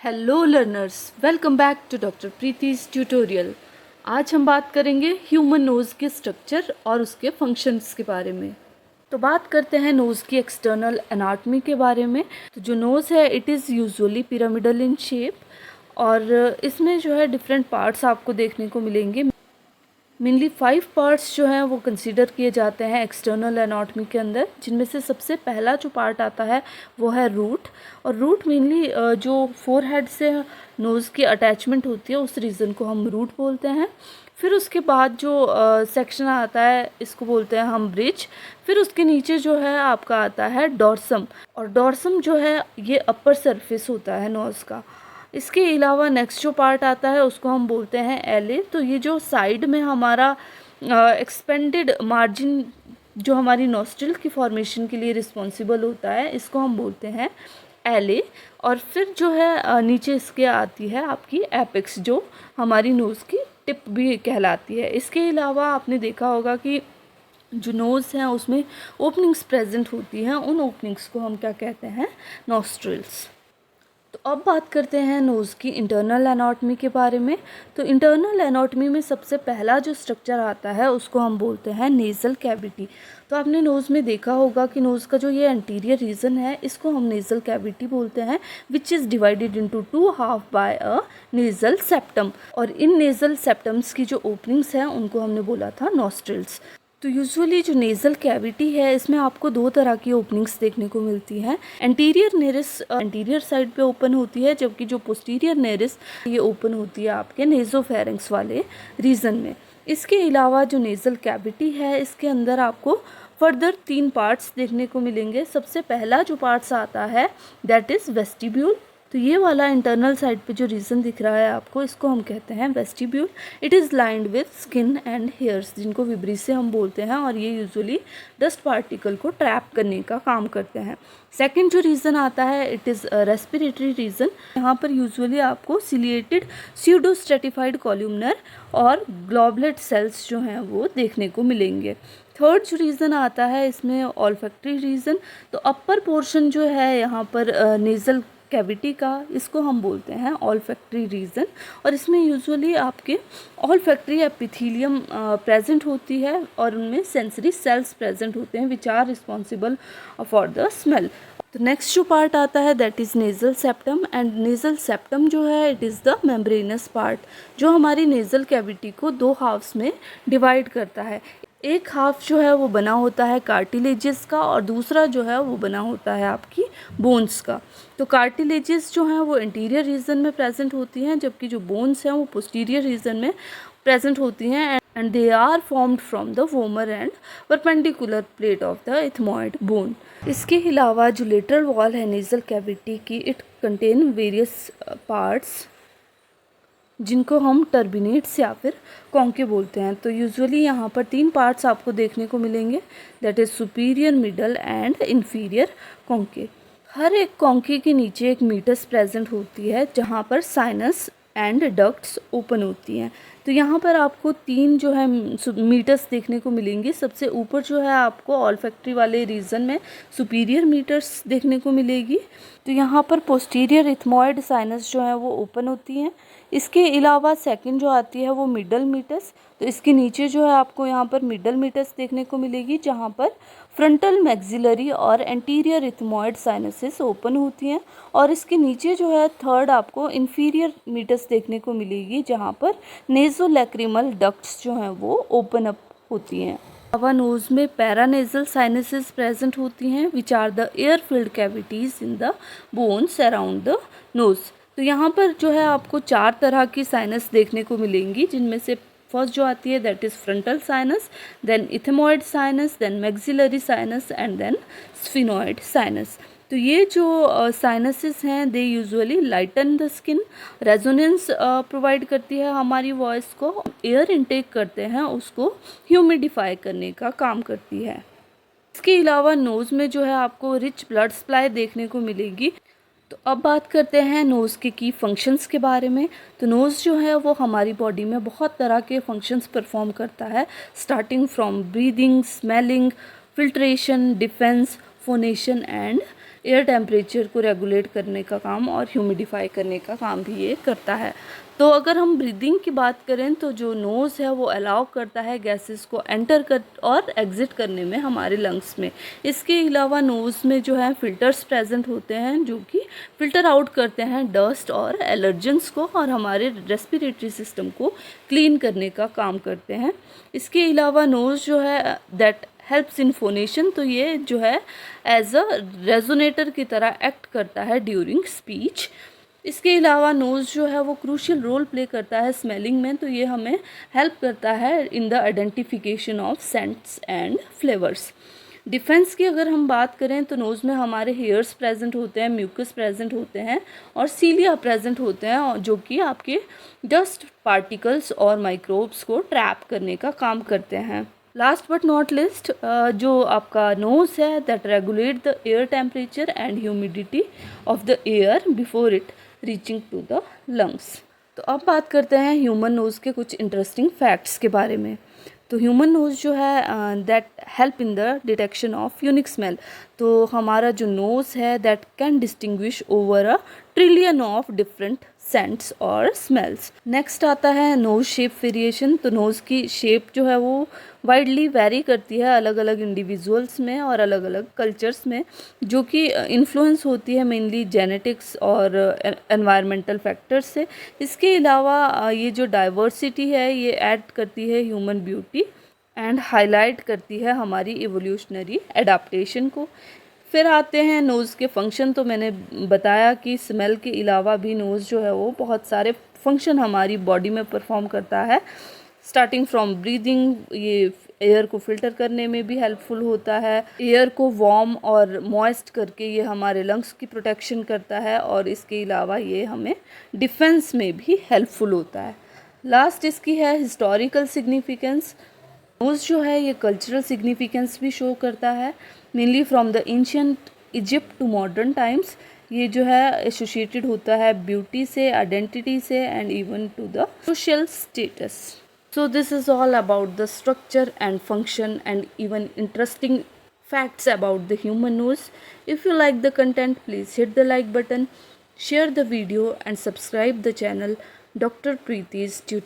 Hello learners, welcome back to doctor Preeti's tutorial. आज हम बात करेंगे ह्यूमन नोज़ के स्ट्रक्चर और उसके फंक्शंस के बारे में। तो बात करते हैं नोज़ की एक्सटर्नल एनाटॉमी के बारे में। तो जो नोज़ है it is usually pyramidal in shape और इसमें जो है डिफरेंट पार्ट्स आपको देखने को मिलेंगे। मेनली 5 पार्ट्स जो हैं वो कंसीडर किए जाते हैं एक्सटर्नल एनाटॉमी के अंदर, जिनमें से सबसे पहला जो पार्ट आता है वो है रूट। और रूट मेनली जो फोरहेड से नोज़ की अटैचमेंट होती है उस रीजन को हम रूट बोलते हैं। फिर उसके बाद जो सेक्शन आता है इसको बोलते हैं हम ब्रिज। फिर उसके नीचे जो है आपका आता है डॉर्सम, और डॉर्सम जो है ये अपर सरफेस होता है नोज़ का। इसके अलावा नेक्स्ट जो पार्ट आता है उसको हम बोलते हैं एले। तो ये जो साइड में हमारा एक्सपेंडेड मार्जिन जो हमारी नॉस्ट्रिल की फॉर्मेशन के लिए रिस्पॉन्सिबल होता है इसको हम बोलते हैं एले। और फिर जो है नीचे इसके आती है आपकी एपेक्स, जो हमारी नोज़ की टिप भी कहलाती है। इसके अलावा आपने देखा होगा कि जो नोज़ है उसमें ओपनिंग्स प्रेजेंट होती हैं, उन ओपनिंग्स को हम क्या कहते हैं, नॉस्ट्रिल्स। तो अब बात करते हैं नोज़ की इंटरनल एनाटॉमी के बारे में। तो इंटरनल एनाटॉमी में सबसे पहला जो स्ट्रक्चर आता है उसको हम बोलते हैं नेज़ल कैविटी। तो आपने नोज़ में देखा होगा कि नोज़ का जो ये एंटीरियर रीजन है इसको हम नेज़ल कैविटी बोलते हैं, which is divided into 2 half by a nasal septum. और इन नेज़ल सेप्टम्स की जो ओपनिंग्स हैं उनको हमने बोला था नॉस्ट्रिल्स। तो यूजुअली जो नेज़ल कैविटी है इसमें आपको 2 तरह की ओपनिंग्स देखने को मिलती हैं। एंटीरियर नेरिस एंटीरियर साइड पे ओपन होती है, जबकि जो पोस्टीरियर नेरिस ये ओपन होती है आपके नेज़ोफेरिंक्स वाले रीजन में। इसके अलावा जो नेज़ल कैविटी है इसके अंदर आपको फर्दर 3 पार्ट्स देखने को मिलेंगे। सबसे पहला जो पार्ट्स आता है दैट इज़ वेस्टिब्यूल। तो ये वाला इंटरनल साइड पे जो रीजन दिख रहा है आपको इसको हम कहते हैं vestibule. It is lined with skin and hairs, जिनको विब्री से हम बोलते हैं, और ये यूजुअली डस्ट पार्टिकल को ट्रैप करने का काम करते हैं। सेकंड जो रीज़न आता है इट इज़ रेस्पिरेटरी रीजन। यहाँ पर यूजुअली आपको सिलिएटेड स्यूडोस्ट्रेटिफाइड कॉल्यूमनर और ग्लोबुलेट सेल्स जो हैं वो देखने को मिलेंगे। थर्ड जो रीज़न आता है इसमें ऑल्फैक्टरी रीजन। तो अपर पोर्शन जो है यहाँ पर नेज़ल कैविटी का इसको हम बोलते हैं ऑल्फैक्टरी रीजन, और इसमें यूजुअली आपके ऑल्फैक्टरी एपिथेलियम प्रेजेंट होती है और उनमें सेंसरी सेल्स प्रेजेंट होते हैं which are responsible for the smell. तो नेक्स्ट जो पार्ट आता है that is nasal septum. And nasal septum जो है it is the membranous part, जो हमारी नेज़ल कैविटी को 2 हाफ्स में डिवाइड करता है। एक हाफ जो है वो बना होता है कार्टिलेजेस का और दूसरा जो है वो बना होता है आपकी बोन्स का। तो कार्टिलेजेस जो हैं वो इंटीरियर रीजन में प्रेजेंट होती हैं, जबकि जो बोन्स हैं वो पोस्टीरियर रीजन में प्रेजेंट होती हैं, and they are formed from the vomer and perpendicular plate of the ethmoid bone. इसके अलावा जो लेटरल वॉल है नेज़ल कैविटी की, इट कंटेन वेरियस पार्ट्स जिनको हम टर्बिनेट्स या फिर कॉन्के बोलते हैं। तो यूजुअली यहाँ पर 3 पार्ट्स आपको देखने को मिलेंगे, that is superior, middle and inferior conchae. हर एक कॉन्के के नीचे एक मीटस प्रेजेंट होती है जहाँ पर साइनस एंड डक्ट्स ओपन होती हैं। तो यहाँ पर आपको 3 जो है मीटर्स देखने को मिलेंगी। सबसे ऊपर जो है आपको ऑल्फैक्टरी वाले रीजन में सुपीरियर मीटर्स देखने को मिलेगी। तो यहाँ पर पोस्टीरियर इथमॉइड साइनस जो है वो ओपन होती हैं। इसके अलावा सेकंड जो आती है वो मिडल मीटस। तो इसके नीचे जो है आपको यहाँ पर मिडल मीटस देखने को मिलेगी, जहाँ पर फ्रंटल मैक्सिलरी और एंटीरियर इथमॉइड साइनसेस ओपन होती हैं। और इसके नीचे जो है थर्ड आपको इन्फीरियर मीटस देखने को मिलेगी, जहाँ पर नेज़ोलैक्रिमल डक्ट्स जो हैं वो ओपन अप होती हैं। अवा नोज़ में पैरानेजल साइनसेस प्रेजेंट होती हैं which are the air filled cavities in the bones around the nose. तो यहाँ पर जो है आपको 4 तरह की साइनस देखने को मिलेंगी, जिनमें से फर्स्ट जो आती है that is frontal sinus, then ethmoid sinus, then maxillary sinus and then sphenoid sinus. तो ये जो साइनसेस हैं they usually lighten the skin, resonance provide करती है हमारी वॉइस को, एयर इनटेक करते हैं उसको ह्यूमिडिफाई करने का काम करती है। इसके अलावा नोज़ में जो है आपको रिच ब्लड सप्लाई देखने को मिलेगी। तो अब बात करते हैं नोज़ के की फंक्शंस के बारे में। तो नोज़ जो है वो हमारी बॉडी में बहुत तरह के फंक्शंस परफॉर्म करता है, starting from breathing, smelling, filtration, defence, phonation and air temperature को रेगुलेट करने का काम और ह्यूमिडिफाई करने का काम भी ये करता है। तो अगर हम ब्रीदिंग की बात करें तो जो नोज़ है वो अलाउ करता है गैसेस को एंटर कर और एग्ज़िट करने में हमारे लंग्स में। इसके अलावा नोज़ में जो है फ़िल्टर्स प्रेजेंट होते हैं जो कि फ़िल्टर आउट करते हैं डस्ट और एलर्जेंस को और हमारे रेस्पिरेटरी सिस्टम को क्लीन करने का काम करते हैं। इसके अलावा नोज़ जो है दैट हेल्प्स इन फोनेशन, तो ये जो है एज अ रेजोनेटर की तरह एक्ट करता है ड्यूरिंग स्पीच। इसके अलावा नोज़ जो है वो क्रूशियल रोल प्ले करता है स्मेलिंग में, तो ये हमें हेल्प करता है in the identification of cents and flavours. Defence की अगर हम बात करें तो नोज़ में हमारे हेयर्स प्रेजेंट होते हैं, म्यूकस प्रेजेंट होते हैं और सीलिया प्रेजेंट होते हैं जो कि आपके डस्ट पार्टिकल्स और माइक्रोब्स को ट्रैप करने का काम करते हैं। लास्ट बट नॉट लिस्ट, जो आपका नोज़ है that regulate the air temperature and humidity of the air before it reaching to the lungs. तो अब बात करते हैं ह्यूमन नोज़ के कुछ इंटरेस्टिंग फैक्ट्स के बारे में। तो ह्यूमन नोज़ जो है that help in the detection of unique smell. तो हमारा जो नोज़ है that can distinguish over a trillion of different scents और स्मेल्स। नेक्स्ट आता है नोज़ शेप वेरिएशन। तो नोज़ की शेप जो है वो वाइडली वेरी करती है अलग अलग इंडिविजुअल्स में और अलग अलग कल्चर्स में, जो कि इन्फ्लुएंस होती है मेनली जेनेटिक्स और एनवायरमेंटल फैक्टर्स से। इसके अलावा ये जो डाइवर्सिटी है ये ऐड करती है ह्यूमन ब्यूटी एंड हाईलाइट करती है हमारी इवोल्यूशनरी एडाप्टेशन को। फिर आते हैं नोज़ के फंक्शन। तो मैंने बताया कि स्मेल के अलावा भी नोज़ जो है वो बहुत सारे फंक्शन हमारी बॉडी में परफॉर्म करता है। स्टार्टिंग फ्रॉम ब्रीदिंग, ये एयर को फिल्टर करने में भी हेल्पफुल होता है, एयर को वार्म और मॉइस्ट करके ये हमारे लंग्स की प्रोटेक्शन करता है और इसके अलावा ये हमें डिफेंस में भी हेल्पफुल होता है। लास्ट इसकी है हिस्टोरिकल सिग्निफिकेंस। नोज़ जो है ये कल्चरल सिग्निफिकेंस भी शो करता है, mainly from the ancient Egypt to modern times. ये जो है एसोसिएटेड होता है ब्यूटी से, आइडेंटिटी से and even to the social status. So this is all about the structure and function and even interesting facts about the human nose. If you like the content, please hit the like button, share the video and subscribe the channel Dr. Preeti's Tutorial.